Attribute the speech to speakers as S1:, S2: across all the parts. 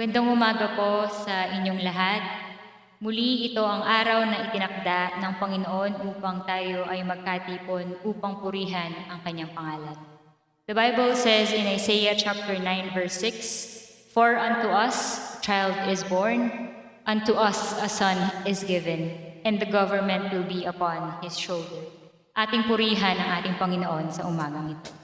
S1: Magandang umaga po sa inyong lahat. Muli ito ang araw na itinakda ng Panginoon upang tayo ay magkatipon upang purihan ang kanyang pangalan. The Bible says in Isaiah chapter 9 verse 6, "For unto us a child is born, unto us a son is given, and the government will be upon his shoulder." Ating purihan ang ating Panginoon sa umagang ito.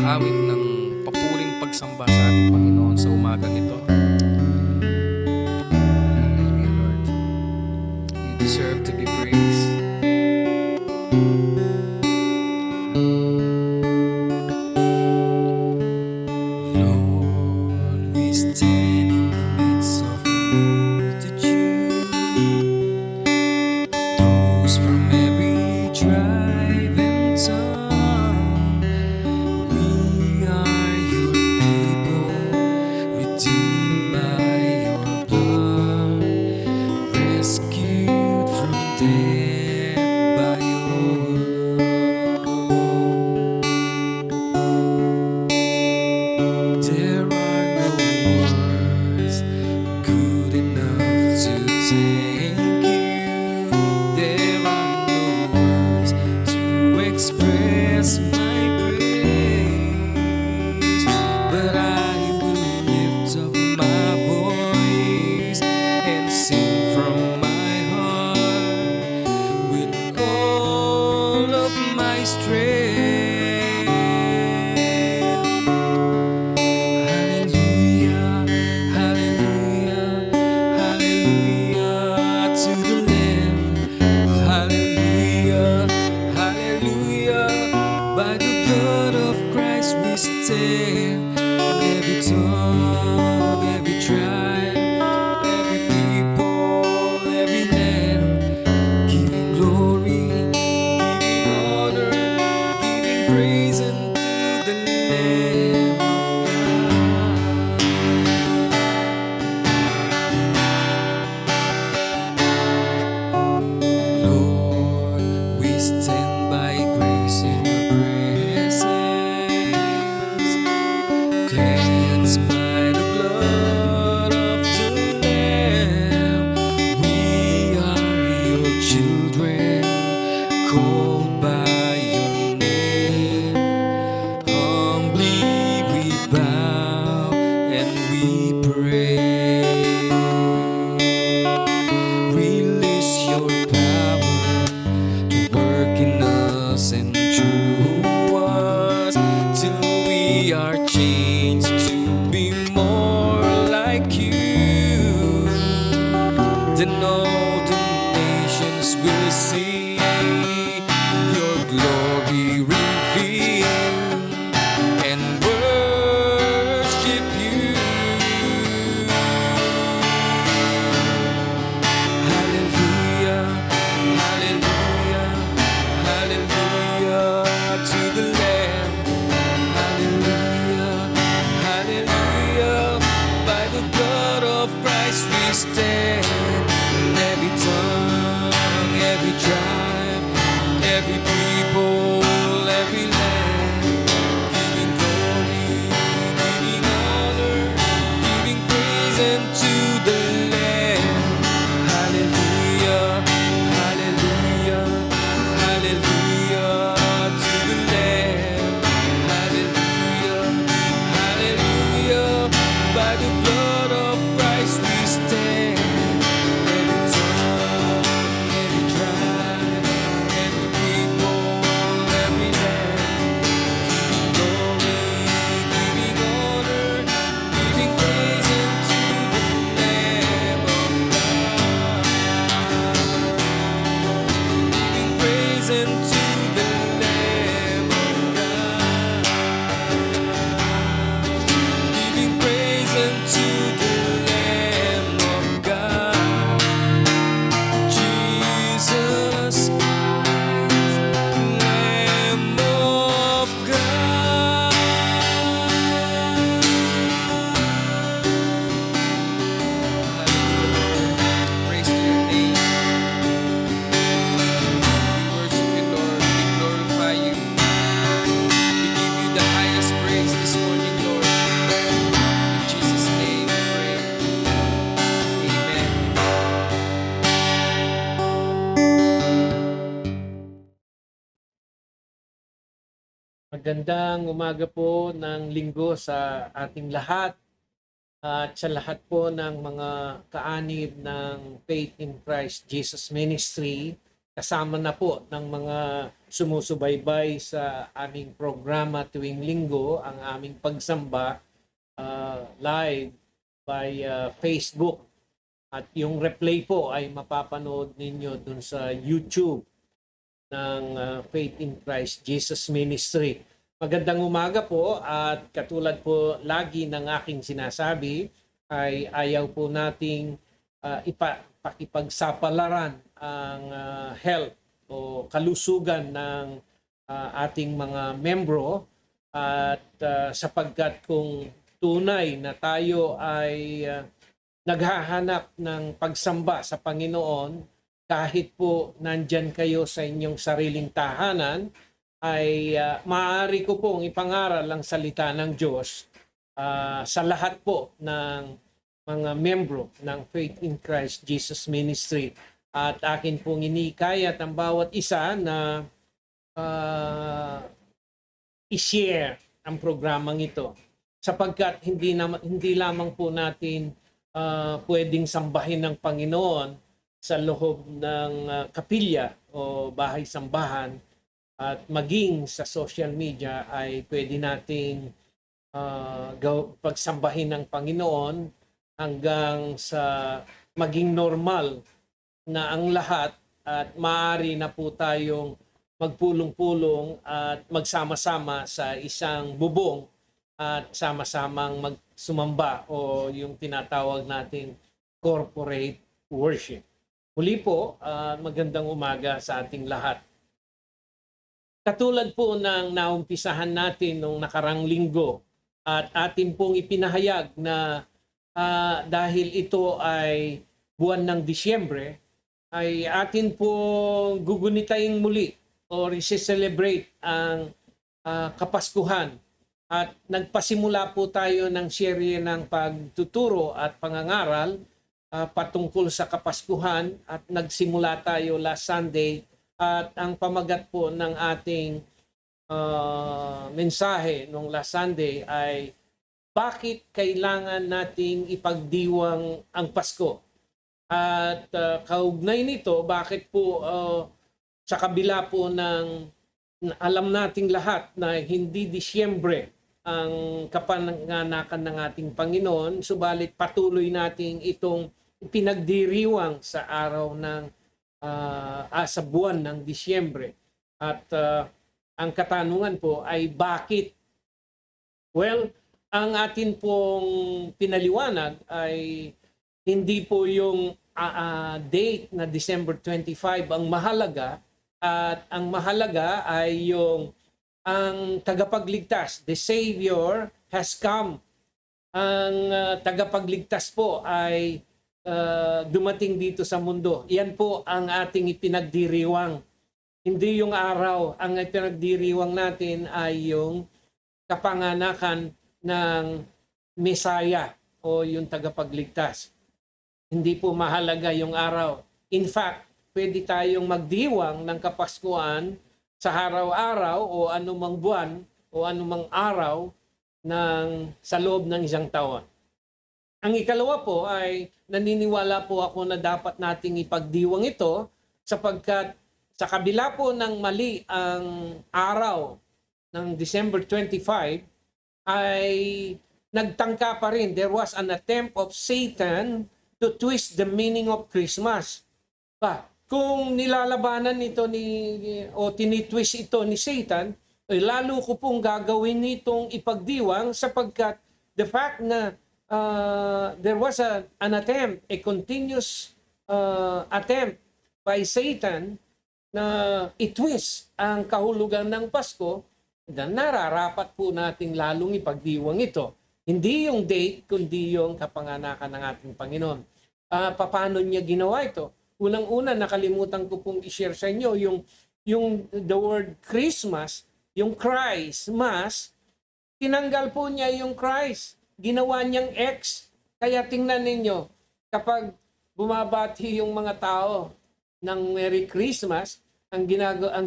S2: Awit ng papuring pagsamba sa ating Panginoon sa umagang ito. Hallelujah, Lord. You deserve to be praised. Lord, we stand in the midst of a then all the nations will see your glory revealed and worship you. Hallelujah, hallelujah, hallelujah to the Lamb. Hallelujah, hallelujah. By the blood of Christ we stand. Every tongue, every tribe, every people, every land, giving glory, giving honor, giving praise unto the Lamb. Hallelujah, hallelujah, hallelujah to the Lamb. Hallelujah, hallelujah. By the blood of Christ we stand. Every tongue, every tribe, every people, every land, giving glory, giving honor, giving praise unto the Lamb of God. Giving praise unto the Lamb of God. Giving praise unto the Lamb of God. Jesus Christ, Lamb of God. Hallelujah, Lord. Praise to your name. We worship you, Lord. We glorify you. We give you the highest praise this morning, Lord. In Jesus' name we pray. Amen.
S3: Magandang umaga po ng linggo sa ating lahat at sa lahat po ng mga kaanib ng Faith in Christ Jesus Ministry. Kasama na po ng mga sumusubaybay sa aming programa tuwing linggo, ang aming pagsamba live by Facebook. At yung replay po ay mapapanood ninyo dun sa YouTube ng Faith in Christ Jesus Ministry. Magandang umaga po at katulad po lagi ng aking sinasabi ay ayaw po nating pakipagsapalaran ang health o kalusugan ng ating mga membro at sapagkat kung tunay na tayo ay naghahanap ng pagsamba sa Panginoon, kahit po nandyan kayo sa inyong sariling tahanan, ay maaari ko pong ipangaral ang salita ng Diyos sa lahat po ng mga membro ng Faith in Christ Jesus Ministry. At akin pong inikayat ang bawat isa na i-share ang programang ito. Sapagkat hindi lamang po natin pwedeng sambahin ng Panginoon sa loob ng kapilya o bahay-sambahan at maging sa social media ay pwede nating pagsambahin ng Panginoon hanggang sa maging normal na ang lahat at maaari na po tayong magpulong-pulong at magsama-sama sa isang bubong at sama-samang magsumamba o yung tinatawag nating corporate worship. Muli po, magandang umaga sa ating lahat. Katulad po ng naumpisahan natin nung nakarang linggo at atin pong ipinahayag na dahil ito ay buwan ng Disyembre, ay atin pong gugunitaing muli o i-celebrate ang Kapaskuhan. At nagpasimula po tayo ng serye ng pagtuturo at pangangaral patungkol sa Kapaskuhan at nagsimula tayo last Sunday at ang pamagat po ng ating mensahe nung last Sunday ay bakit kailangan nating ipagdiwang ang Pasko. At kaugnay nito, bakit po sa kabila po ng alam nating lahat na hindi Disyembre ang kapanganakan ng ating Panginoon, subalit patuloy nating itong pinagdiriwang sa araw ng sa buwan ng Disyembre. At ang katanungan po ay bakit? Well, ang atin pong pinaliwanag ay hindi po yung date na December 25 ang mahalaga, at ang mahalaga ay yung ang tagapagligtas, the Savior has come. Ang tagapagligtas po ay dumating dito sa mundo. Yan po ang ating ipinagdiriwang. Hindi yung araw. Ang ipinagdiriwang natin ay yung kapanganakan ng Mesaya o yung tagapagligtas. Hindi po mahalaga yung araw. In fact, pwede tayong magdiwang ng Kapaskuhan sa araw-araw o anumang buwan o anumang araw sa loob ng isang taon. Ang ikalawa po ay naniniwala po ako na dapat nating ipagdiwang ito sapagkat sa kabila po ng mali ang araw ng December 25 ay nagtangka pa rin. There was an attempt of Satan to twist the meaning of Christmas. Kung nilalabanan ito o tinitwist ito ni Satan, ay lalo ko pong gagawin nitong ipagdiwang sapagkat the fact na there was an attempt, a continuous attempt by Satan na itwist ang kahulugan ng Pasko, na nararapat po nating lalong ipagdiwang ito. Hindi yung date, kundi yung kapanganakan ng ating Panginoon. Paano niya ginawa ito? Unang-una, nakalimutan ko pong i-share sa inyo yung the word Christmas, yung Christmas, tinanggal po niya yung Christ. Ginawa niyang X. Kaya tingnan ninyo, kapag bumabati yung mga tao ng Merry Christmas, ang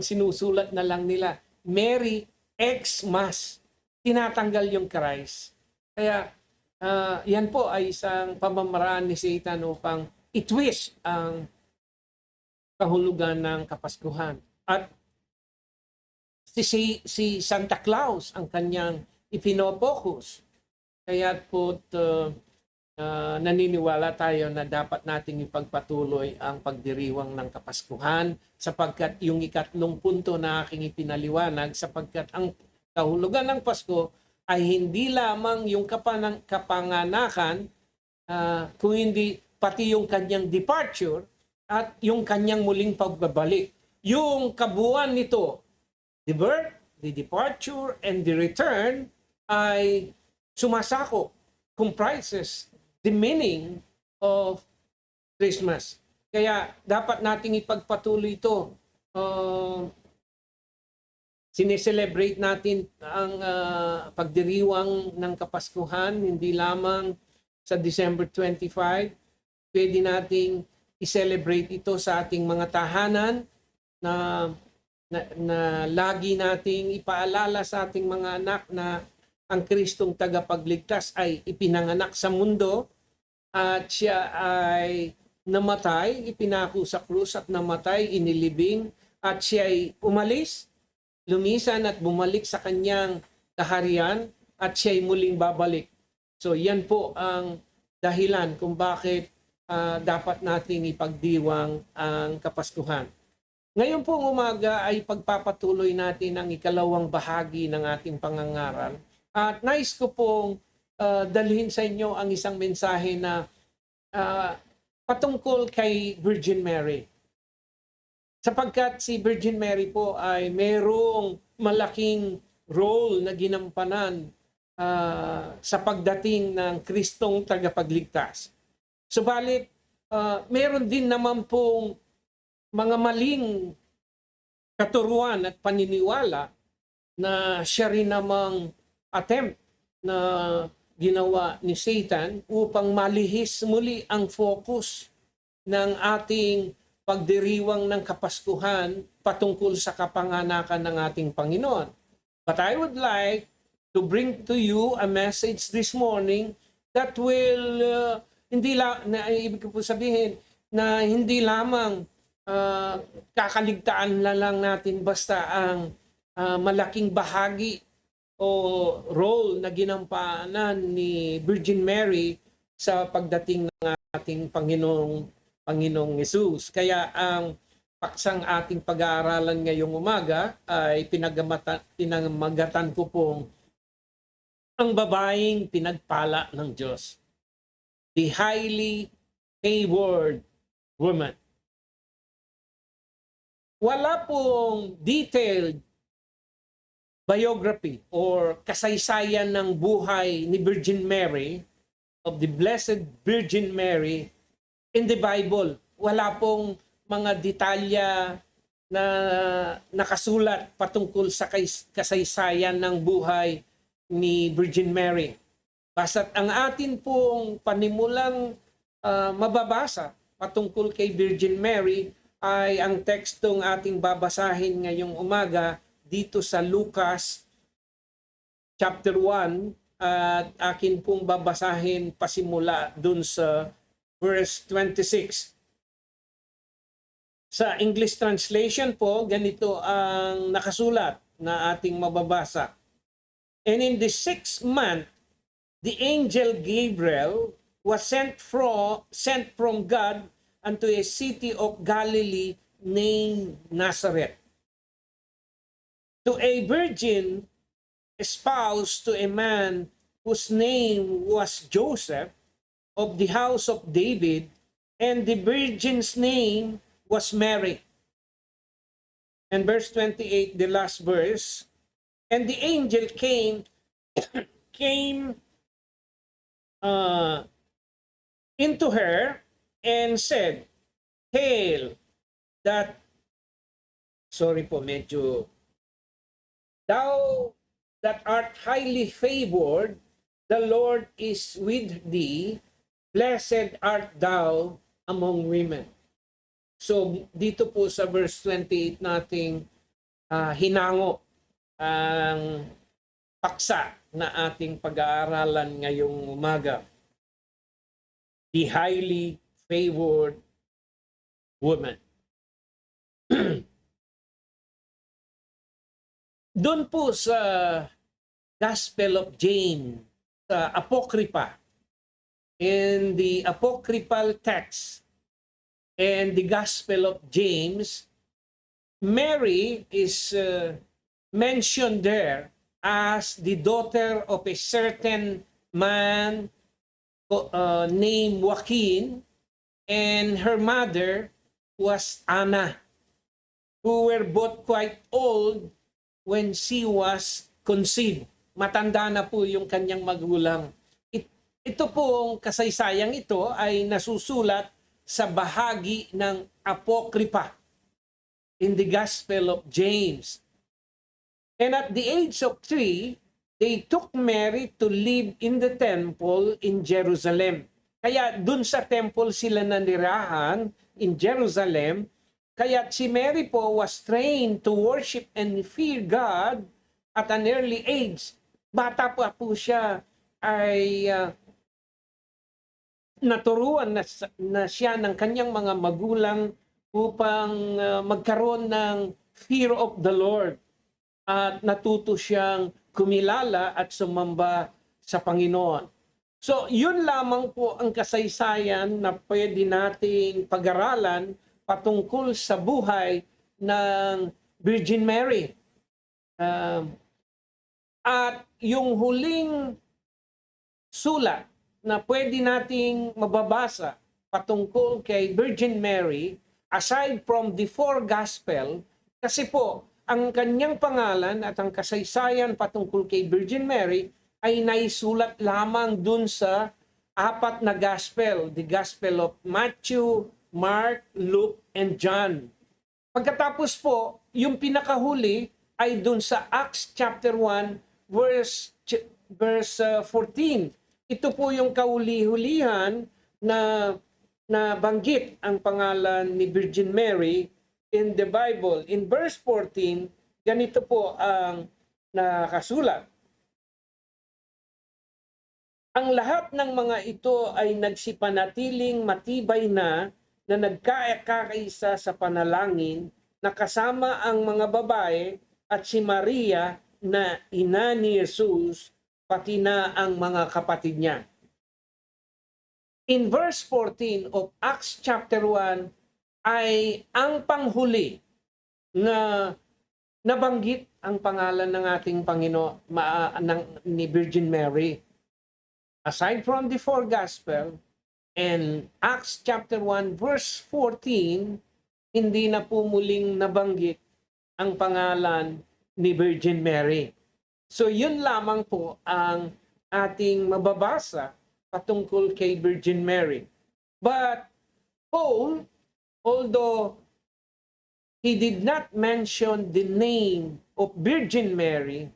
S3: sinusulat na lang nila, Merry Xmas. Tinatanggal yung Christ. Kaya yan po ay isang pamamaraan ni Satan upang itwist ang kahulugan ng Kapaskuhan. At si Santa Claus ang kanyang ipinopokus. Kaya po naniniwala tayo na dapat nating ipagpatuloy ang pagdiriwang ng Kapaskuhan sapagkat yung ikatlong punto na aking ipinaliwanag, sapagkat ang kahulugan ng Pasko ay hindi lamang yung kapanganakan, kung hindi pati yung kanyang departure at yung kanyang muling pagbabalik. Yung kabuuan nito, the birth, the departure, and the return ay sumasako, comprises the meaning of Christmas. Kaya dapat nating ipagpatuloy ito. Sineselebrate natin ang pagdiriwang ng Kapaskuhan, hindi lamang sa December 25. Pwede nating i-celebrate ito sa ating mga tahanan na lagi nating ipaalala sa ating mga anak na ang Kristong tagapagligtas ay ipinanganak sa mundo at siya ay namatay, ipinako sa krus at namatay, inilibing, at siya ay umalis, lumisan at bumalik sa kanyang kaharian at siya ay muling babalik. So yan po ang dahilan kung bakit dapat nating ipagdiwang ang Kapaskuhan. Ngayon pong umaga ay pagpapatuloy natin ang ikalawang bahagi ng ating pangangaral. At nais ko pong dalhin sa inyo ang isang mensahe na patungkol kay Virgin Mary. Sapagkat si Virgin Mary po ay mayroong malaking role na ginampanan sa pagdating ng Kristong tagapagligtas. Subalit, meron din naman pong mga maling katuruan at paniniwala na siya rin namang attempt na ginawa ni Satan upang malihis muli ang focus ng ating pagdiriwang ng Kapaskuhan patungkol sa kapanganakan ng ating Panginoon. But I would like to bring to you a message this morning that will ibig ko po sabihin na hindi lamang kakaligtaan na lang natin basta ang malaking bahagi o role na ginampanan ni Virgin Mary sa pagdating ng ating Panginoong Hesus. Kaya ang paksang ating pag-aaralan ngayong umaga ay pinamagatan ko pong ang babaeng pinagpala ng Diyos. The highly favored woman. Wala pong detailed biography or kasaysayan ng buhay ni Virgin Mary, of the Blessed Virgin Mary in the Bible. Wala pong mga detalya na nakasulat patungkol sa kasaysayan ng buhay ni Virgin Mary. Basta't ang atin pong panimulang mababasa patungkol kay Virgin Mary ay ang tekstong ating babasahin ngayong umaga dito sa Lucas chapter 1 at akin pong babasahin pasimula dun sa verse 26. Sa English translation po, ganito ang nakasulat na ating mababasa. And in the 6th month, the angel Gabriel was sent from God unto a city of Galilee named Nazareth, to a virgin espoused to a man whose name was Joseph, of the house of David, and the virgin's name was Mary. And verse 28, the last verse, and the angel came into her and said, Hail, thou that art highly favored, the Lord is with thee, blessed art thou among women. So dito po sa verse 28 nating hinango ang paksa na ating pag-aaralan ngayong umaga. The highly favored woman. Doon po sa Gospel of James, sa Apocrypha, in the apocryphal text and the Gospel of James, Mary is mentioned there as the daughter of a certain man named Joaquin, and her mother was Anna, who were both quite old when she was conceived. Matanda na po yung kanyang magulang. Ito pong kasaysayang ito ay nasusulat sa bahagi ng Apocrypha in the Gospel of James. And at the age of 3, they took Mary to live in the temple in Jerusalem. Kaya dun sa temple sila nanirahan in Jerusalem. Kaya si Mary po was trained to worship and fear God at an early age. Bata pa po siya ay naturuan na siya ng kanyang mga magulang upang magkaroon ng fear of the Lord. At natuto siyang kumilala at sumamba sa Panginoon. So, yun lamang po ang kasaysayan na pwede nating pag-aralan patungkol sa buhay ng Virgin Mary. At yung huling sulat na pwede nating mababasa patungkol kay Virgin Mary, aside from the 4 gospel, kasi po, ang kanyang pangalan at ang kasaysayan patungkol kay Virgin Mary ay naisulat lamang dun sa 4 na gospel, the Gospel of Matthew, Mark, Luke, and John. Pagkatapos po, yung pinakahuli ay dun sa Acts chapter 1, verse 14. Ito po yung kauli-hulihan na banggit ang pangalan ni Virgin Mary in the Bible. In verse 14, ganito po ang nakasulat. Ang lahat ng mga ito ay nagsipanatiling matibay na nagkakaisa sa panalangin, na kasama ang mga babae at si Maria na ina ni Jesus, pati na ang mga kapatid niya. in verse 14 of Acts chapter 1 ay ang panghuli na nabanggit ang pangalan ng ating Panginoon ni Virgin Mary. Aside from the four gospel and Acts chapter 1 verse 14, hindi na po muling nabanggit ang pangalan ni Virgin Mary. So yun lamang po ang ating mababasa patungkol kay Virgin Mary. But Paul, although he did not mention the name of Virgin Mary,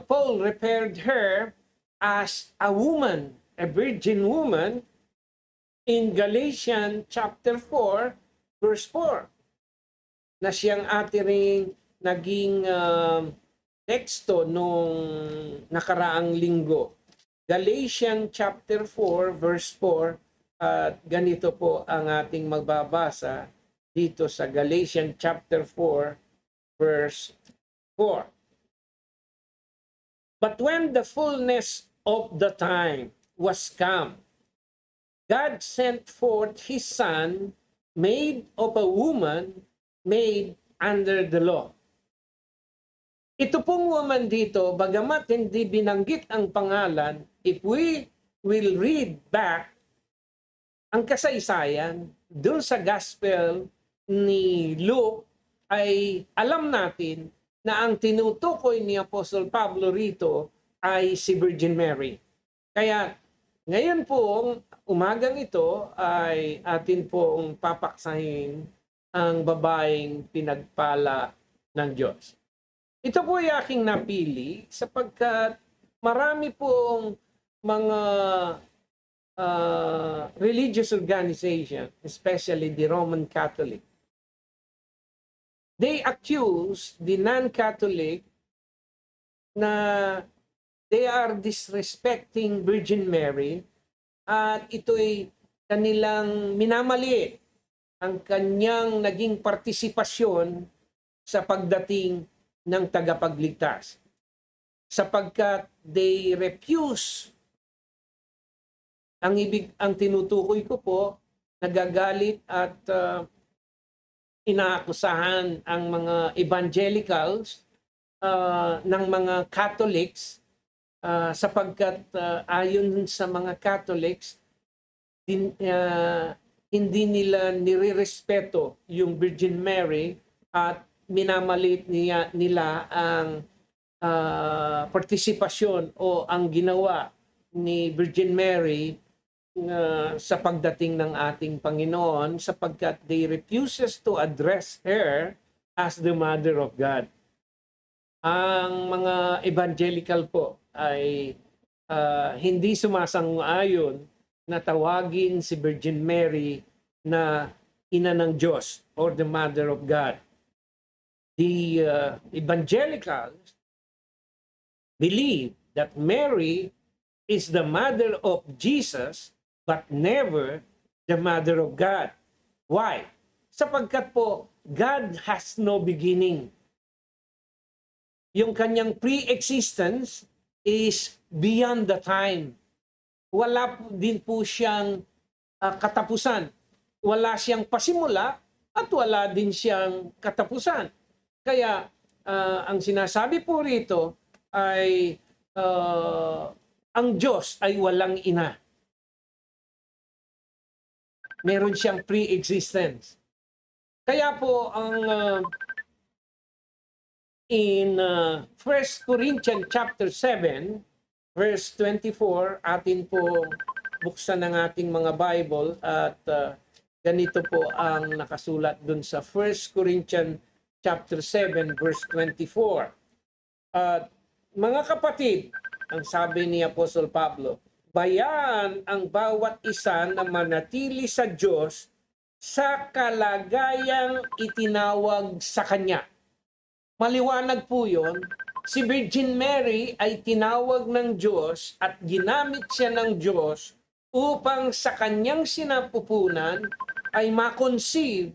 S3: Paul referred her as a woman, a virgin woman, in Galatians chapter 4, verse 4, na siyang ating naging teksto nung nakaraang linggo. Galatians chapter 4, verse 4, at ganito po ang ating magbabasa dito sa Galatians chapter 4, verse 4. But when the fullness of the time was come, God sent forth His Son, made of a woman, made under the law. Ito pong woman dito, bagamat hindi binanggit ang pangalan, if we will read back ang kasaysayan doon sa gospel ni Luke, ay alam natin na ang tinutukoy ni Apostle Pablo rito ay si Virgin Mary. Kaya ngayon pong umagang ito ay atin pong papaksahin ang babaeng pinagpala ng Diyos. Ito po ay aking napili sapagkat marami pong mga religious organization, especially the Roman Catholic, they accuse the non-Catholic na they are disrespecting Virgin Mary at ito'y kanilang minamaliit ang kanyang naging partisipasyon sa pagdating ng tagapagligtas. Sapagkat they refuse, ang tinutukoy ko po, nagagalit at inaakusahan ang mga evangelicals ng mga Catholics sapagkat ayon sa mga Catholics hindi nila nirerespeto yung Virgin Mary at minamalit nila ang partisipasyon o ang ginawa ni Virgin Mary sa pagdating ng ating Panginoon sapagkat they refuses to address her as the Mother of God. Ang mga evangelical po ay hindi sumasang-ayon na tawagin si Virgin Mary na ina ng Diyos or the Mother of God. The evangelicals believe that Mary is the mother of Jesus but never the mother of God. Why? Sapagkat po, God has no beginning. Yung kanyang pre-existence is beyond the time. Wala din po siyang katapusan. Wala siyang pasimula at wala din siyang katapusan. Kaya ang sinasabi po rito ay ang Diyos ay walang ina. Meron siyang pre-existence. Kaya po ang in 1 Corinthians chapter 7 verse 24 atin po buksan ng ating mga Bible at ganito po ang nakasulat dun sa 1 Corinthians chapter 7 verse 24. Mga kapatid, ang sabi ni Apostle Pablo, bayaan ang bawat isa na manatili sa Diyos sa kalagayang itinawag sa Kanya. Maliwanag po yun, si Virgin Mary ay tinawag ng Diyos at ginamit siya ng Diyos upang sa Kanyang sinapupunan ay makonceive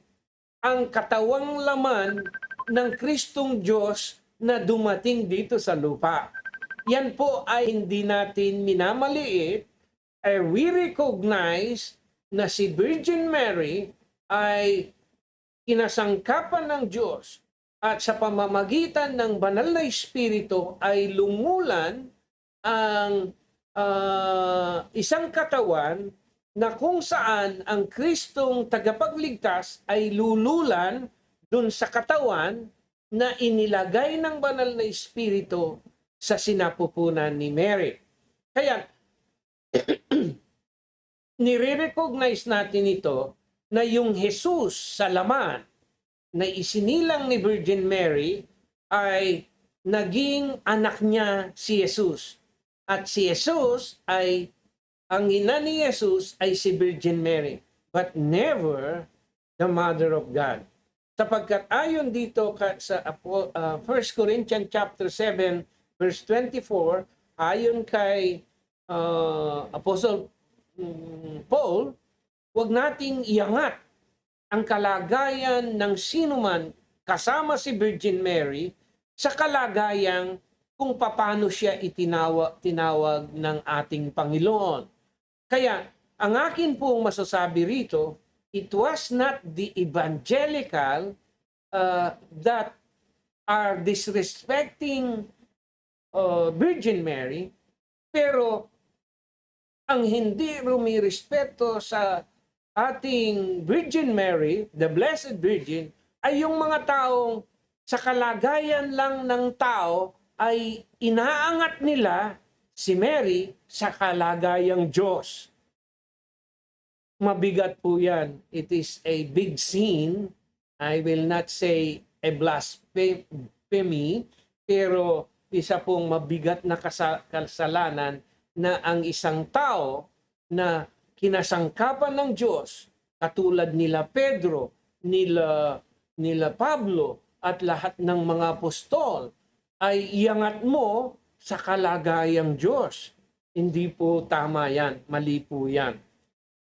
S3: ang katawang laman ng Kristong Diyos na dumating dito sa lupa. Yan po ay hindi natin minamaliit we recognize na si Virgin Mary ay kinasangkapan ng Diyos at sa pamamagitan ng banal na Espiritu ay lumulan ang isang katawan na kung saan ang Kristong tagapagligtas ay lululan dun sa katawan na inilagay ng banal na Espiritu sa sinapupunan ni Mary. Kaya, nire-recognize natin ito na yung Jesus sa laman na isinilang ni Virgin Mary ay naging anak niya si Jesus. At si Jesus ay, ang ina ni Jesus ay si Virgin Mary, but never the Mother of God. Sapagkat ayon dito sa 1 Corinthians chapter 7 verse 24, ayon kay Apostle Paul, huwag nating iangat ang kalagayan ng sinuman kasama si Virgin Mary sa kalagayang kung paano siya tinawag ng ating Panginoon. Kaya, ang akin pong masasabi rito, it was not the evangelical that are disrespecting Virgin Mary, pero ang hindi rumirespeto sa ating Virgin Mary, the Blessed Virgin, ay yung mga taong sa kalagayan lang ng tao ay inaangat nila si Mary sa kalagayang Diyos. Mabigat po yan. It is a big sin. I will not say a blasphemy, pero isa pong mabigat na kasalanan na ang isang tao na kinasangkapan ng Diyos, katulad nila Pedro, nila Pablo, at lahat ng mga apostol, ay iangat mo sa kalagayang Diyos. Hindi po tama yan, mali po yan.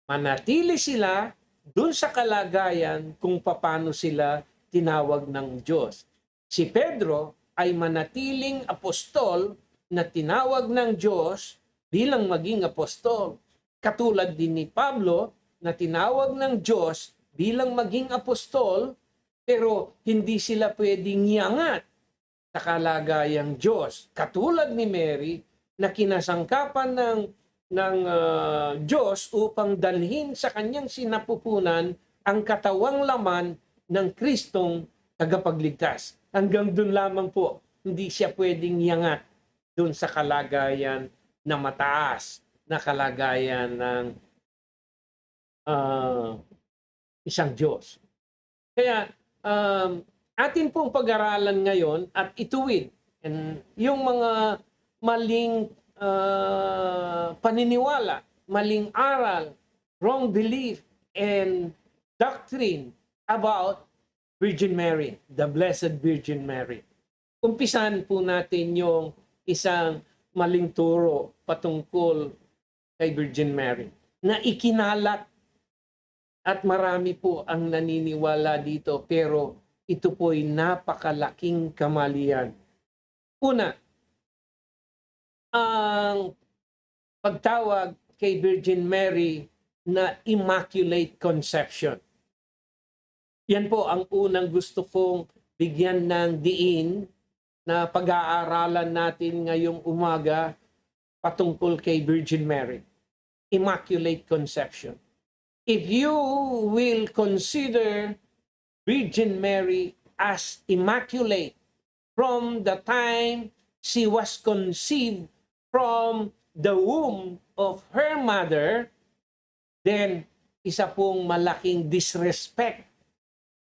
S3: Manatili sila dun sa kalagayan kung paano sila tinawag ng Diyos. Si Pedro ay manatiling apostol na tinawag ng Diyos bilang maging apostol. Katulad din ni Pablo na tinawag ng Diyos bilang maging apostol, pero hindi sila pwedeng iangat sa kalagayang Diyos. Katulad ni Mary na kinasangkapan ng Diyos upang dalhin sa kanyang sinapupunan ang katawang laman ng Kristong tagapagligtas. Hanggang dun lamang po, hindi siya pwedeng iangat dun sa kalagayan na mataas, na kalagayan ng isang Diyos. Kaya, atin pong pag-aralan ngayon at ituwid yung mga maling paniniwala, maling aral, wrong belief, and doctrine about Virgin Mary, the Blessed Virgin Mary. Umpisan po natin yung isang maling turo patungkol kay Virgin Mary na ikinalat at marami po ang naniniwala dito, pero ito po'y napakalaking kamalian. Una, ang pagtawag kay Virgin Mary na Immaculate Conception. Yan po ang unang gusto kong bigyan ng diin na pag-aaralan natin ngayong umaga patungkol kay Virgin Mary. Immaculate Conception. If you will consider Virgin Mary as immaculate from the time she was conceived from the womb of her mother, then isa pong malaking disrespect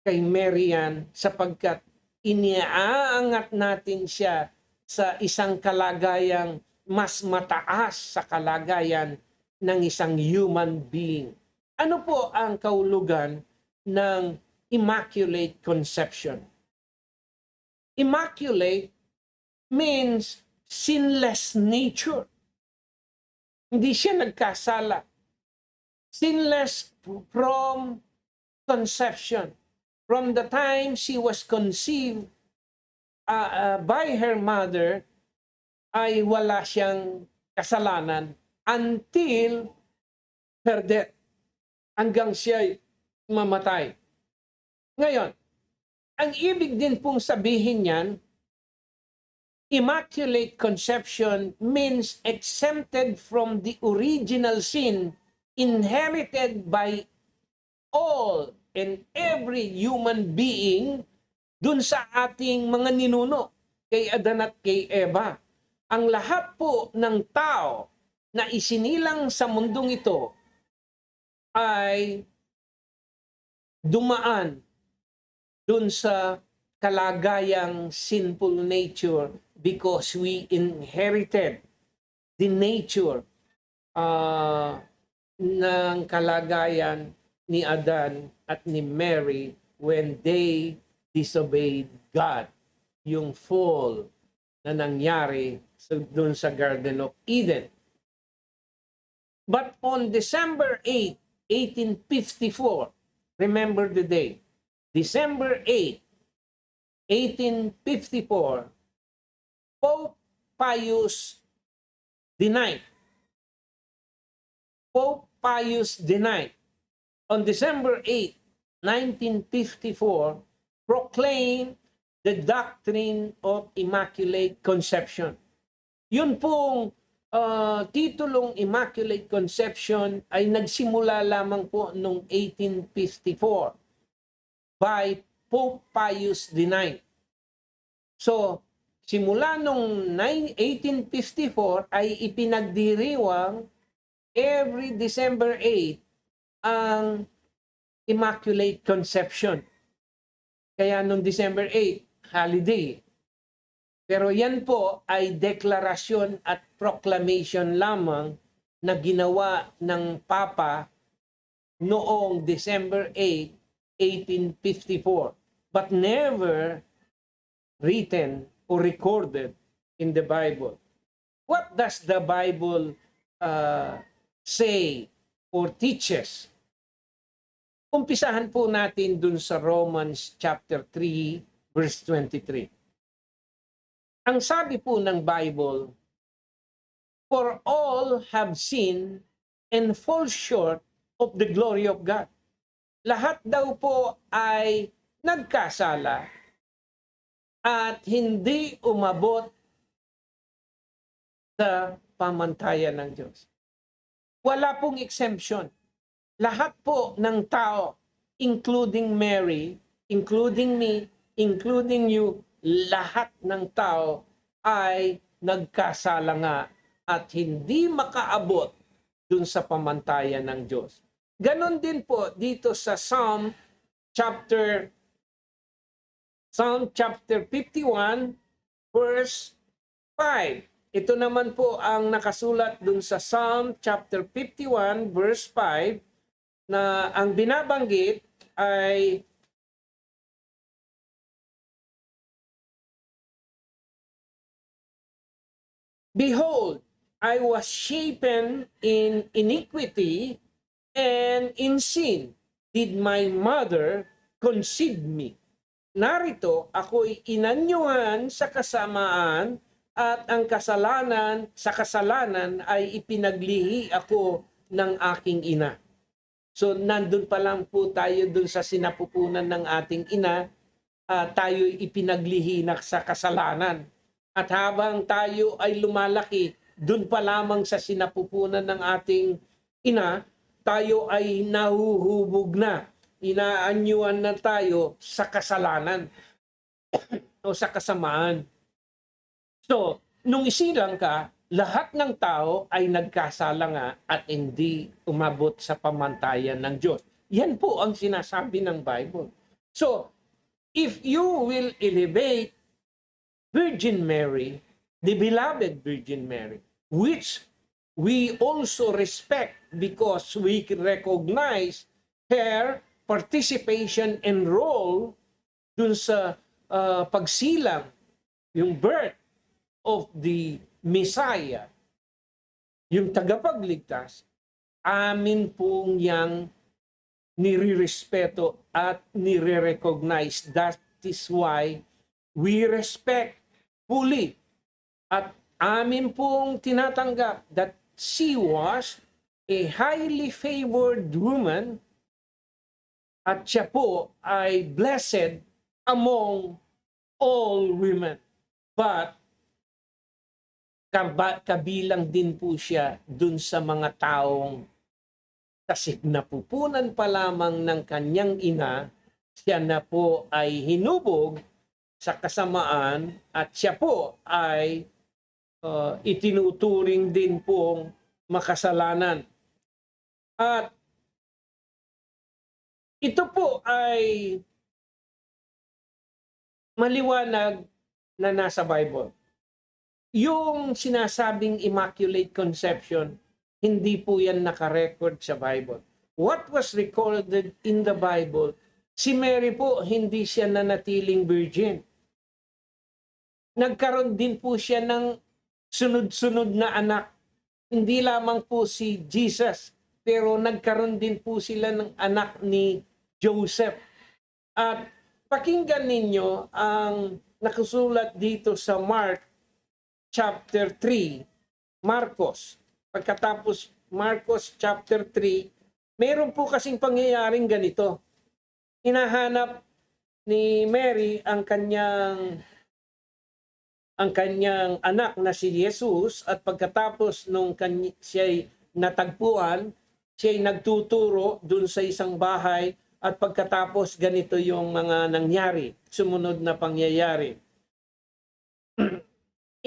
S3: kay Mary yan, sapagkat iniaangat natin siya sa isang kalagayang mas mataas sa kalagayan ng isang human being. Ano po ang kahulugan ng Immaculate Conception? Immaculate means sinless nature. Hindi siya nagkasala. Sinless from conception. From the time she was conceived by her mother, ay wala siyang kasalanan until her death hanggang siya'y mamatay. Ngayon, ang ibig din pong sabihin niyan, Immaculate Conception means exempted from the original sin inherited by all and every human being dun sa ating mga ninuno, kay Adan at kay Eva. Ang lahat po ng tao na isinilang sa mundong ito ay dumaan dun sa kalagayang sinful nature because we inherited the nature ng kalagayan ni Adan at ni Mary when they disobeyed God. Yung fall na nangyari dun sa Garden of Eden. But on December 8, 1854, remember the day, December 8, 1854, Pope Pius IX. Pope Pius IX, on December 8, 1954, proclaimed the doctrine of Immaculate Conception. Yun pong titulong Immaculate Conception ay nagsimula lamang po noong 1854 by Pope Pius IX. So, simula noong 1854 ay ipinagdiriwang every December 8 ang Immaculate Conception. Kaya noong December 8, holiday. Pero yan po ay deklarasyon at proclamation lamang na ginawa ng Papa noong December 8, 1854, but never written or recorded in the Bible. What does the Bible say or teaches? Umpisahan po natin dun sa Romans chapter 3, verse 23. Ang sabi po ng Bible, "For all have sinned and fall short of the glory of God." Lahat daw po ay nagkasala at hindi umabot sa pamantayan ng Diyos. Wala pong exemption. Lahat po ng tao, including Mary, including me, including you, lahat ng tao ay nagkasala nga at hindi makaabot dun sa pamantayan ng Diyos. Ganon din po dito sa Psalm chapter 51 verse 5. Ito naman po ang nakasulat dun sa Psalm chapter 51 verse 5 na ang binabanggit ay "Behold, I was shapen in iniquity, and in sin did my mother conceive me." Narito, ako'y inanyuhan sa kasamaan at ang sa kasalanan ay ipinaglihi ako ng aking ina. So nandun pa lang po tayo dun sa sinapupunan ng ating ina, tayo'y ipinaglihi na sa kasalanan. At habang tayo ay lumalaki, dun pa lamang sa sinapupunan ng ating ina, tayo ay nahuhubog na. Inaanyuan na tayo sa kasalanan o sa kasamaan. So, nung isilang ka, lahat ng tao ay nagkasala nga at hindi umabot sa pamantayan ng Diyos. Yan po ang sinasabi ng Bible. So, if you will elevate Virgin Mary, the beloved Virgin Mary, which we also respect because we recognize her participation and role dun sa pagsilang, yung birth of the Messiah, yung tagapagligtas, amin pong yang nire-respeto at nire-recognize. That is why we respect fully at amin pong tinatanggap that she was a highly favored woman at siya po ay blessed among all women. But kabilang din po siya dun sa mga taong kasi napupunan pa lamang ng kanyang ina, siya na po ay hinubog sa kasamaan at siya po ay itinuturing din pong makasalanan. At ito po ay maliwanag na nasa Bible. Yung sinasabing Immaculate Conception, hindi po yan nakarecord sa Bible. What was recorded in the Bible, si Mary po, hindi siya nanatiling virgin. Nagkaroon din po siya ng sunod-sunod na anak. Hindi lamang po si Jesus, pero nagkaroon din po sila ng anak ni Joseph. At pakinggan ninyo ang nakasulat dito sa Mark chapter 3, Marcos. Pagkatapos Marcos chapter 3, meron po kasing pangyayaring ganito. Hinahanap ni Mary ang kanyang anak na si Jesus, at pagkatapos nung siya'y natagpuan, siya'y nagtuturo dun sa isang bahay, at pagkatapos ganito yung mga nangyari, sumunod na pangyayari.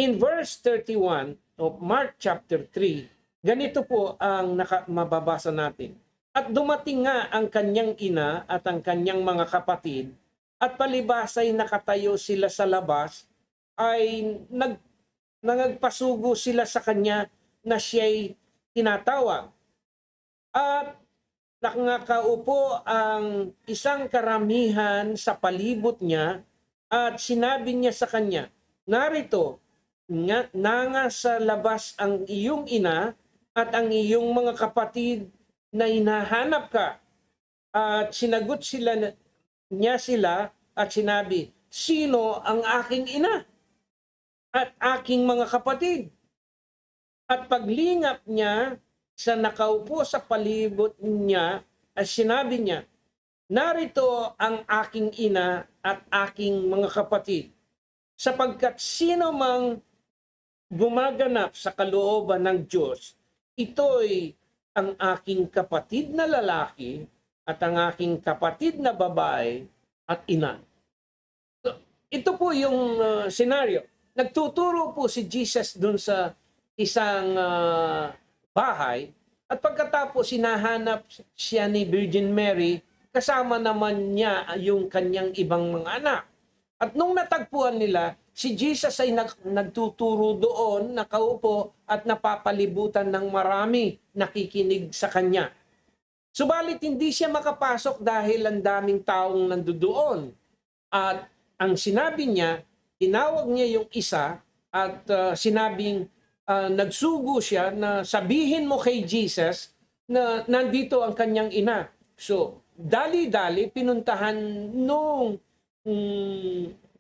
S3: In verse 31 of Mark chapter 3, ganito po ang mababasa natin. At dumating nga ang kanyang ina at ang kanyang mga kapatid, at palibas ay nakatayo sila sa labas, ay nagpasugo sila sa kanya na siya'y tinatawag. At nakaupo ang isang karamihan sa palibot niya, at sinabi niya sa kanya, narito, nga sa labas ang iyong ina at ang iyong mga kapatid na hinahanap ka. At sinagot niya sila at sinabi, sino ang aking ina at aking mga kapatid? At paglingap niya sa nakaupo sa palibot niya, at sinabi niya, narito ang aking ina at aking mga kapatid. Sapagkat sino mang gumaganap sa kalooban ng Diyos, ito'y ang aking kapatid na lalaki at ang aking kapatid na babae at ina. So, ito po yung senaryo. Nagtuturo po si Jesus dun sa isang bahay, at pagkatapos sinahanap siya ni Virgin Mary, kasama naman niya yung kanyang ibang mga anak. At nung natagpuan nila, si Jesus ay nagtuturo doon, nakaupo at napapalibutan ng marami nakikinig sa kanya. Subalit hindi siya makapasok dahil ang daming taong nandoon. At ang sinabi niya, tinawag niya yung isa at sinabing nagsugo siya na sabihin mo kay Jesus na nandito ang kanyang ina. So, dali-dali pinuntahan nung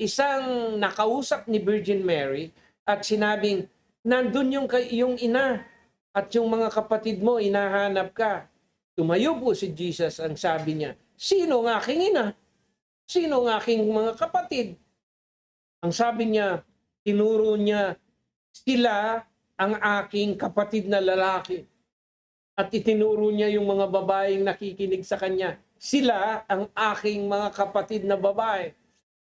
S3: isang nakausap ni Virgin Mary at sinabing, nandun yung ina at yung mga kapatid mo, inahanap ka. Tumayo po si Jesus, ang sabi niya, sino ang aking ina? Sino ang aking mga kapatid? Ang sabi niya, tinuro niya, sila ang aking kapatid na lalaki. At itinuro niya yung mga babaeng nakikinig sa kanya, sila ang aking mga kapatid na babae.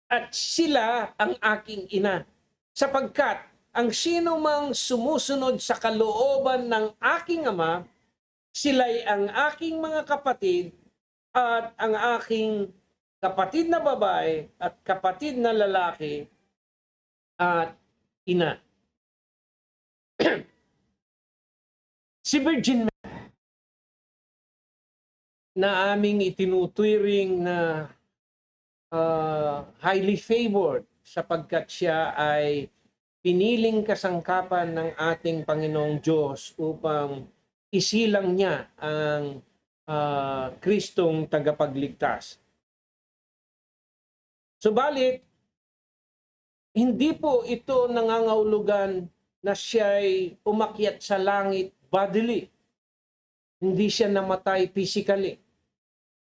S3: At sila ang aking ina. Sapagkat ang sino mang sumusunod sa kalooban ng aking ama, sila'y ang aking mga kapatid at ang aking kapatid na babae at kapatid na lalaki at ina. Si Virgin Mary na aming itinuturing na highly favored sapagkat siya ay piniling kasangkapan ng ating Panginoong Diyos upang isilang niya ang Kristong tagapagligtas. Subalit, hindi po ito nangangahulugan na siya'y umakyat sa langit bodily. hindi siya namatay physically.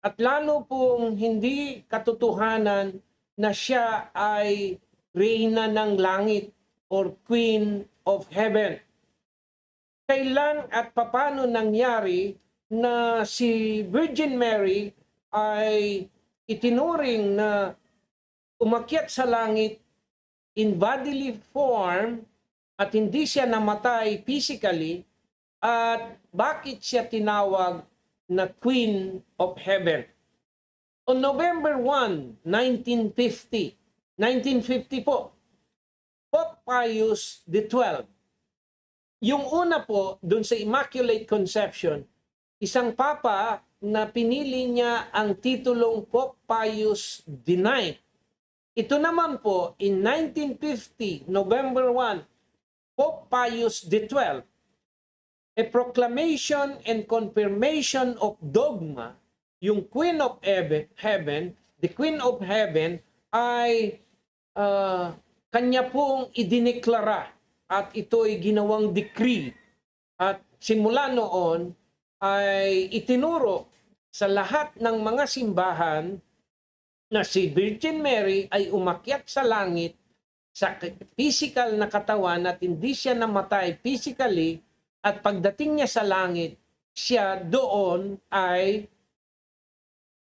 S3: At lalo pong hindi katotohanan na siya ay reyna ng langit or Queen of Heaven. Kailan at papaano nangyari na si Virgin Mary ay itinuring na umakyat sa langit in bodily form at hindi siya namatay physically, at bakit siya tinawag na Queen of Heaven? On November 1, 1950 po, Pope Pius XII, yung una po dun sa Immaculate Conception, isang papa na pinili niya ang titulong Pope Pius IX. Ito naman po, in 1950, November 1, Pope Pius XII, a proclamation and confirmation of dogma, yung Queen of Heaven, the Queen of Heaven, ay kanya pong idineklara at ito ay ginawang decree. At simula noon ay itinuro sa lahat ng mga simbahan na si Virgin Mary ay umakyat sa langit sa physical na katawan at hindi siya namatay physically, at pagdating niya sa langit, siya doon ay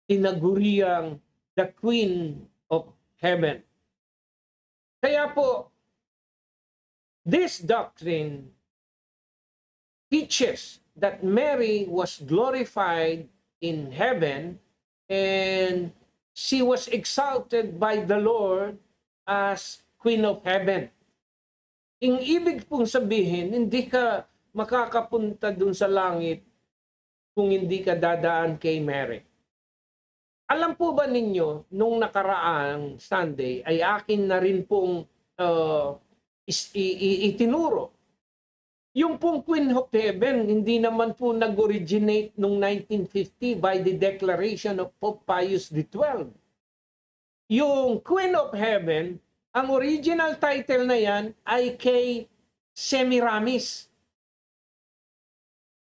S3: tinaguriang the Queen of Heaven. Kaya po, this doctrine teaches that Mary was glorified in heaven and she was exalted by the Lord as Queen of Heaven. Ang ibig pong sabihin, hindi ka makakapunta dun sa langit kung hindi ka dadaan kay Mary. Alam po ba ninyo, nung nakaraang Sunday ay akin na rin pong itinuro. Yung pong Queen of Heaven, hindi naman po nag-originate noong 1950 by the declaration of Pope Pius XII. Yung Queen of Heaven, ang original title na yan ay kay Semiramis,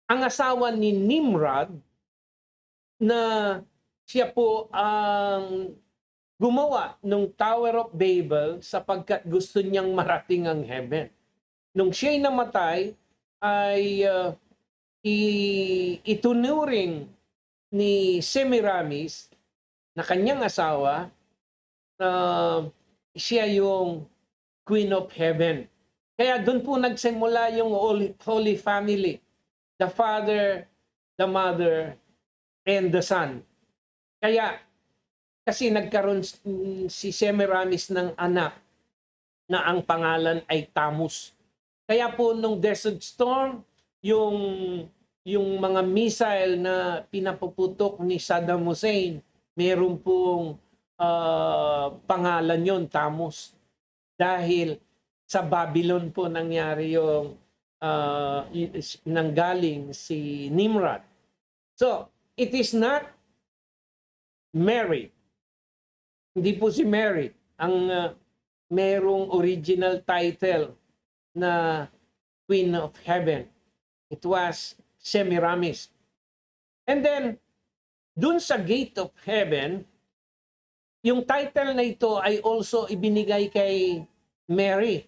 S3: ang asawa ni Nimrod, na siya po ang gumawa ng Tower of Babel sapagkat gusto niyang marating ang heaven. Nung siya'y namatay, ay itunuring ni Semiramis na kanyang asawa na siya yung Queen of Heaven. Kaya doon po nagsimula yung Holy Family. The Father, the Mother, and the Son. Kaya, kasi nagkaroon si Semiramis ng anak na ang pangalan ay Tammuz. Kaya po nung Desert Storm, yung mga missile na pinapuputok ni Saddam Hussein, meron pong pangalan yon, Tammuz. Dahil sa Babylon po nangyari yung nanggaling si Nimrod. So, it is not Mary. Hindi po si Mary ang merong original title na Queen of Heaven. It was Semiramis. And then, dun sa Gate of Heaven, yung title na ito ay also ibinigay kay Mary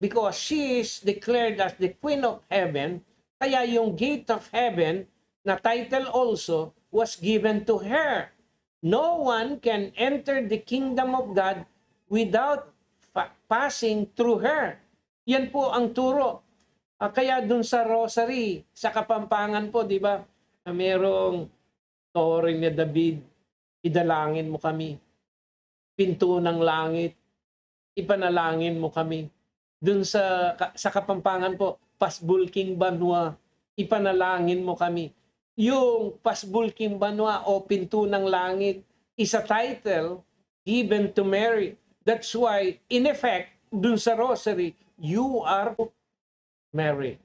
S3: because she is declared as the Queen of Heaven. Kaya yung Gate of Heaven na title also was given to her. No one can enter the kingdom of God without passing through her. Yan po ang turo. Kaya dun sa rosary, sa Kapampangan po, di ba? Merong Torre ni David, idalangin mo kami. Pinto ng langit, ipanalangin mo kami. Dun sa Kapampangan po, Pasbulking Banwa, ipanalangin mo kami. Yung Pasbulking Banwa o Pinto ng Langit is a title given to Mary. That's why, in effect, dun sa rosary, you are Mary.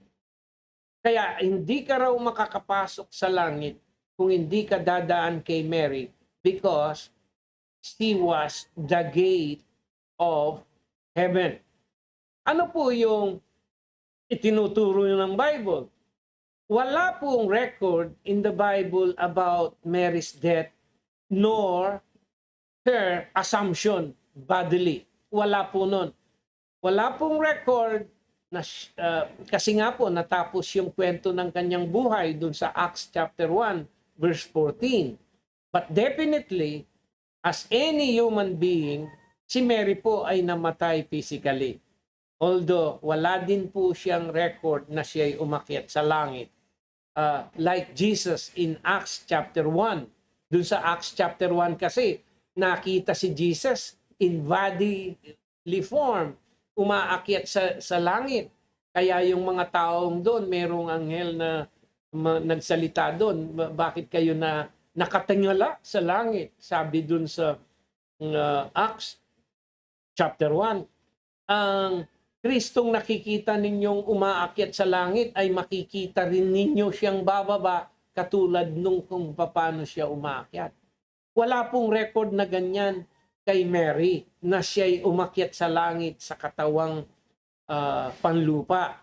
S3: Kaya hindi ka raw makakapasok sa langit kung hindi ka dadaan kay Mary because she was the gate of heaven. Ano po yung itinuturo ng Bible? wala pong record in the Bible about Mary's death nor her assumption bodily. Wala po nun. Wala pong record na kasi nga po natapos yung kwento ng kanyang buhay dun sa Acts chapter 1 verse 14. But definitely, as any human being, si Mary po ay namatay physically. Although wala din po siyang record na siya ay umakyat sa langit. Like Jesus in Acts chapter 1. Dun sa Acts chapter 1 kasi, nakita si Jesus in bodily form, umaakyat sa langit. Kaya yung mga taong doon, merong anghel na nagsalita doon, bakit kayo na nakatingala sa langit? Sabi doon sa Acts chapter 1. Ang Kristong nakikita ninyong umaakyat sa langit ay makikita rin ninyo siyang bababa katulad nung kung paano siya umaakyat. Wala pong record na ganyan kay Mary na siya'y umakyat sa langit sa katawang panlupa.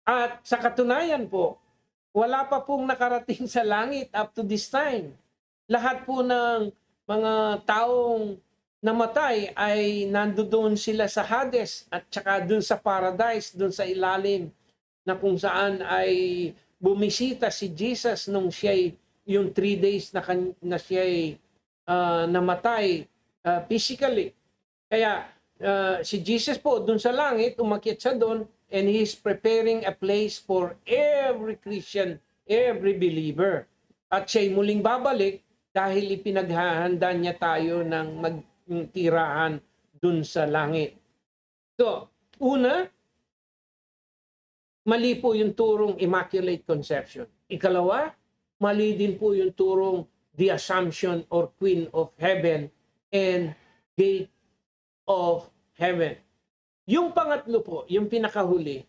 S3: At sa katunayan po, wala pa pong nakarating sa langit up to this time. Lahat po ng mga taong namatay ay nandoon sila sa Hades at saka doon sa paradise, doon sa ilalim na kung saan ay bumisita si Jesus nung siya'y yung 3 days na siya'y namatay physically. Kaya si Jesus po doon sa langit, umakyat siya doon and He's preparing a place for every Christian, every believer. At siya'y muling babalik dahil ipinaghahanda niya tayo ng magtirahan doon sa langit. So, una, mali po yung turong Immaculate Conception. Ikalawa, mali din po yung turong the Assumption or Queen of Heaven and Gate of Heaven. Yung pangatlo po, yung pinakahuli,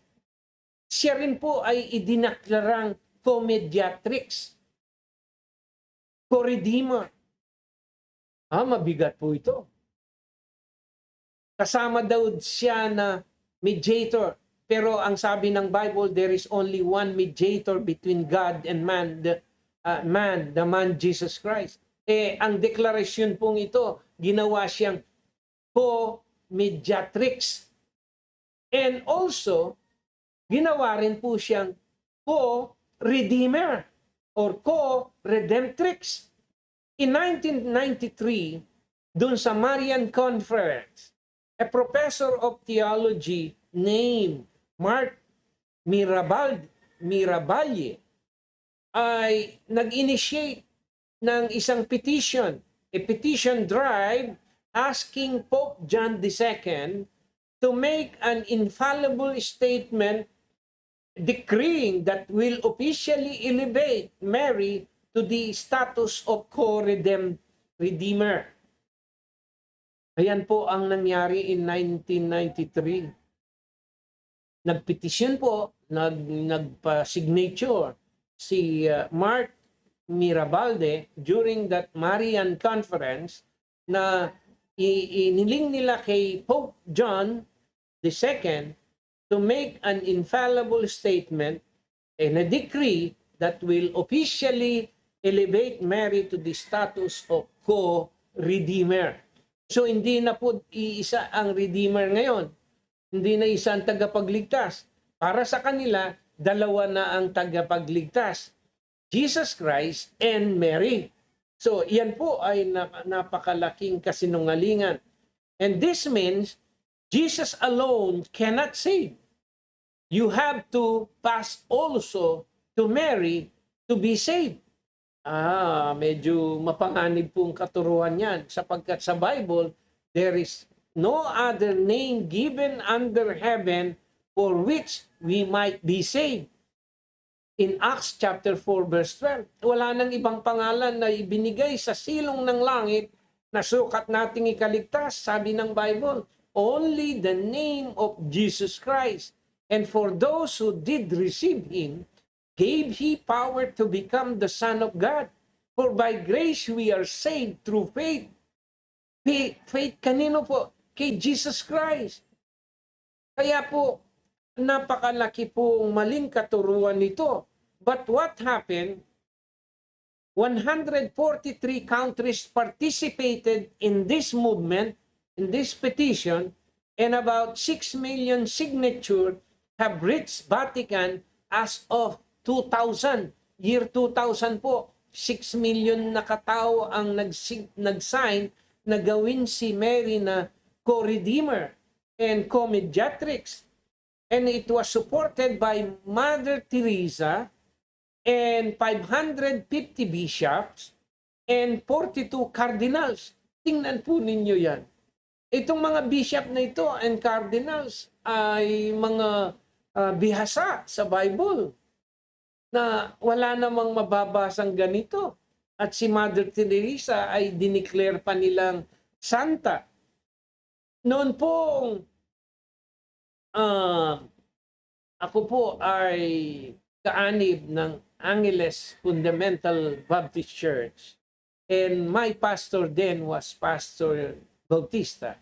S3: siya rin po ay idinaklarang co-mediatrix, co-redeemer. Mabigat po ito. Kasama daw siya na mediator. Pero ang sabi ng Bible, there is only one mediator between God and man, the man Jesus Christ. Ang deklarasyon pong ito, ginawa siyang co-mediatrix. And also, ginawa rin po siyang co-redeemer or co-redemptrix. In 1993, dun sa Marian Conference, a professor of theology named Mark Mirabaglie ay nag-initiate ng isang petition, a petition drive asking Pope John II to make an infallible statement decreeing that will officially elevate Mary to the status of co-redeemer. Ayan po ang nangyari in 1993. Nagpetisyon po, nagpa-signature si Mark Mirabaglie during that Marian Conference na iniling nila kay Pope John II to make an infallible statement and a decree that will officially elevate Mary to the status of co-redeemer. So hindi na po iisa ang redeemer ngayon. Hindi na isa ang tagapagligtas. Para sa kanila, dalawa na ang tagapagligtas. Jesus Christ and Mary. So yan po ay napakalaking kasinungalingan. And this means Jesus alone cannot save. You have to pass also to Mary to be saved. Medyo mapanganib pong katuruan yan sapagkat sa Bible, there is no other name given under heaven for which we might be saved. In Acts chapter 4 verse 12, wala nang ibang pangalan na ibinigay sa silong ng langit na sukat nating ikaligtas, sabi ng Bible, only the name of Jesus Christ. And for those who did receive Him, gave He power to become the Son of God. For by grace we are saved through faith. Faith kanino po? Kay Jesus Christ. Kaya po, napakalaki pong maling katuruan nito. But what happened? 143 countries participated in this movement, in this petition, and about 6 million signatures have reached Vatican as of 2000. Year 2000 po, 6 million na katao ang nag-sign na gawin si Mary na co-redeemer and co-mediatrix. And it was supported by Mother Teresa and 550 bishops and 42 cardinals. Tingnan po ninyo yan. Itong mga bishop na ito and cardinals ay mga bihasa sa Bible na wala namang mababasang ganito. At si Mother Teresa ay dineclare pa nilang santa. Noon pong ako po ay kaanib ng Angeles Fundamental Baptist Church. And my pastor then was Pastor Bautista.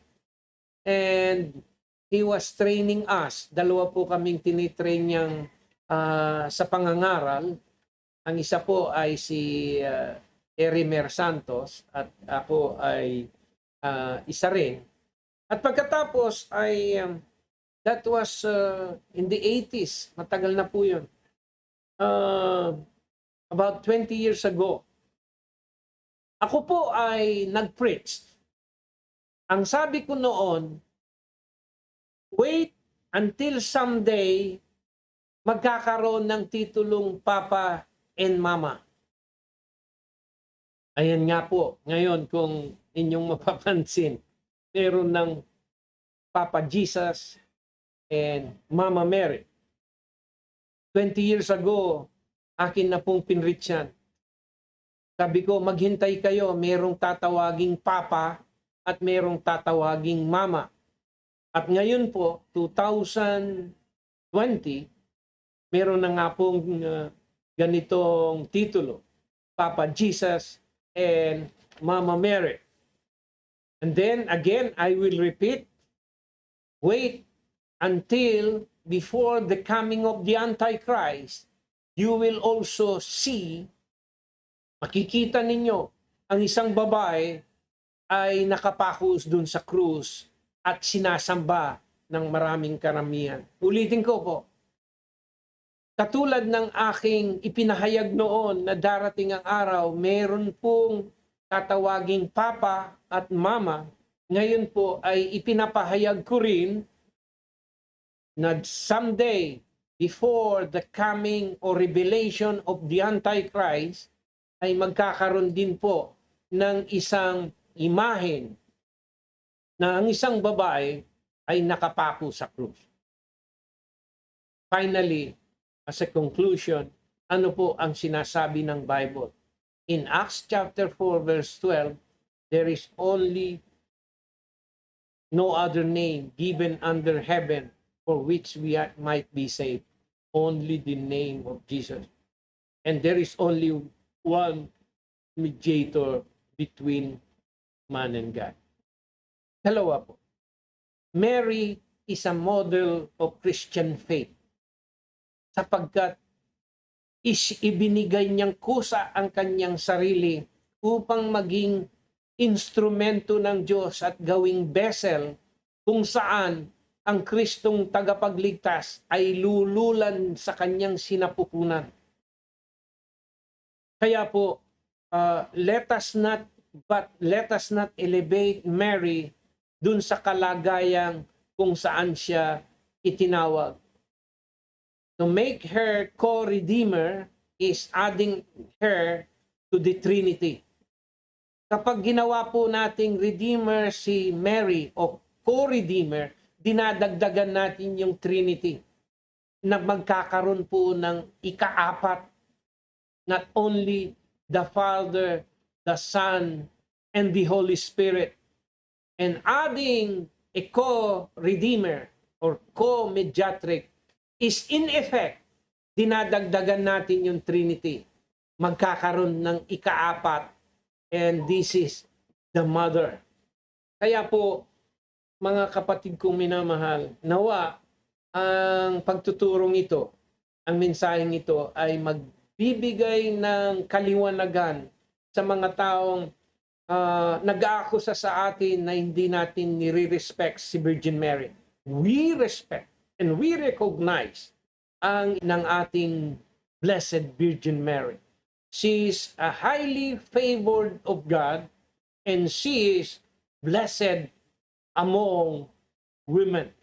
S3: And he was training us. Dalawa po kaming tinitrain niyang sa pangangaral. Ang isa po ay si Erimer Santos at ako ay isa rin. At pagkatapos ay that was in the 80s. Matagal na po yun. About 20 years ago. Ako po ay nag-preach. Ang sabi ko noon, wait until someday magkakaroon ng titulong Papa and Mama. Ayan nga po, ngayon kung inyong mapapansin, meron ng Papa Jesus and Mama Mary. 20 years ago, akin na pong pinreach yan. Sabi ko, maghintay kayo, merong tatawaging Papa at merong tatawaging Mama. At ngayon po, 2020, meron na nga pong ganitong titulo, Papa Jesus and Mama Mary. And then again, I will repeat, wait until before the coming of the Antichrist, you will also see, makikita ninyo, ang isang babae ay nakapakos dun sa krus at sinasamba ng maraming karamihan. Ulitin ko po, katulad ng aking ipinahayag noon na darating ang araw, meron pong tatawaging Papa at Mama. Ngayon po ay ipinapahayag ko rin na someday, before the coming or revelation of the Antichrist, ay magkakaroon din po ng isang imahen na ang isang babae ay nakapako sa krus. Finally, as a conclusion, ano po ang sinasabi ng Bible? In Acts chapter 4 verse 12, there is only no other name given under heaven for which we might be saved. Only the name of Jesus. And there is only one mediator between man and God. Dalawa po. Mary is a model of Christian faith sapagkat ibinigay niyang kusa ang kanyang sarili upang maging instrumento ng Diyos at gawing vessel kung saan ang Kristong tagapagligtas ay lululan sa kanyang sinapupunan. Kaya po, let us not elevate Mary dun sa kalagayang kung saan siya itinawag. To make her co-redeemer is adding her to the Trinity. Kapag ginawa po nating redeemer si Mary o co-redeemer, dinadagdagan natin yung Trinity na magkakaroon po ng ikaapat. Not only the Father, the Son, and the Holy Spirit. And adding a co-redeemer or co-mediatrix is in effect, dinadagdagan natin yung Trinity. Magkakaroon ng ikaapat. And this is the Mother. Kaya po, mga kapatid kong minamahal, nawa ang pagtuturong ito, ang mensaheng ito ay magbibigay ng kaliwanagan sa mga taong nag-aakusa sa atin na hindi natin nire-respect si Virgin Mary. We respect and we recognize ang ng ating Blessed Virgin Mary. She is a highly favored of God and she is blessed among women.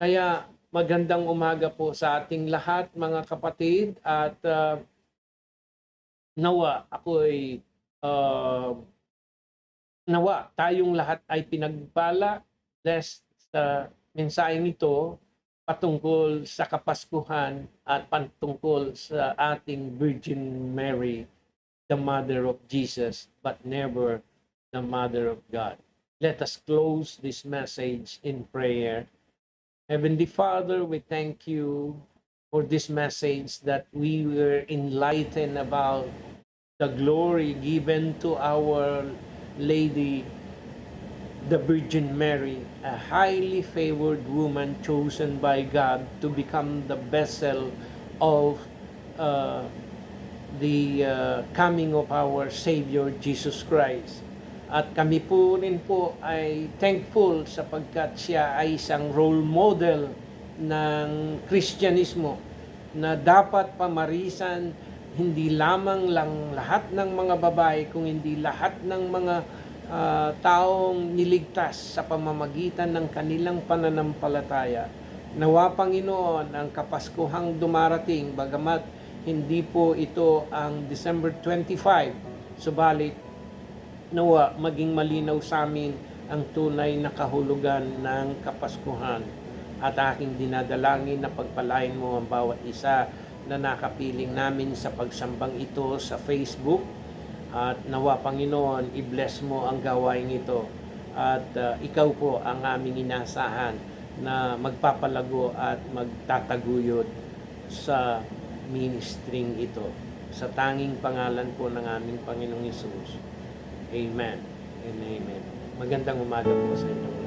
S3: Kaya magandang umaga po sa ating lahat mga kapatid at nawa nawa tayong lahat ay pinagpala blessed sa mensaheng ito patungkol sa Kapaskuhan at patungkol sa ating Virgin Mary, the Mother of Jesus, but never the Mother of God. Let us close this message in prayer. Heavenly Father, we thank you for this message that we were enlightened about the glory given to our Lady, the Virgin Mary, a highly favored woman chosen by God to become the vessel of the coming of our Savior Jesus Christ. At kami po rin po ay thankful sapagkat siya ay isang role model ng Kristyanismo na dapat pamarisan hindi lamang lang lahat ng mga babae kung hindi lahat ng mga taong niligtas sa pamamagitan ng kanilang pananampalataya. Nawa Panginoon ang Kapaskuhang dumarating bagamat hindi po ito ang December 25, subalit nawa maging malinaw sa amin ang tunay na kahulugan ng Kapaskuhan at aking dinadalangin na pagpalain mo ang bawat isa na nakapiling namin sa pagsambang ito sa Facebook at nawa Panginoon i-bless mo ang gawain ito at ikaw po ang aming inasahan na magpapalago at magtataguyod sa ministering ito sa tanging pangalan po ng aming Panginoong Hesus. Amen and amen. Magandang umaga po sa inyo.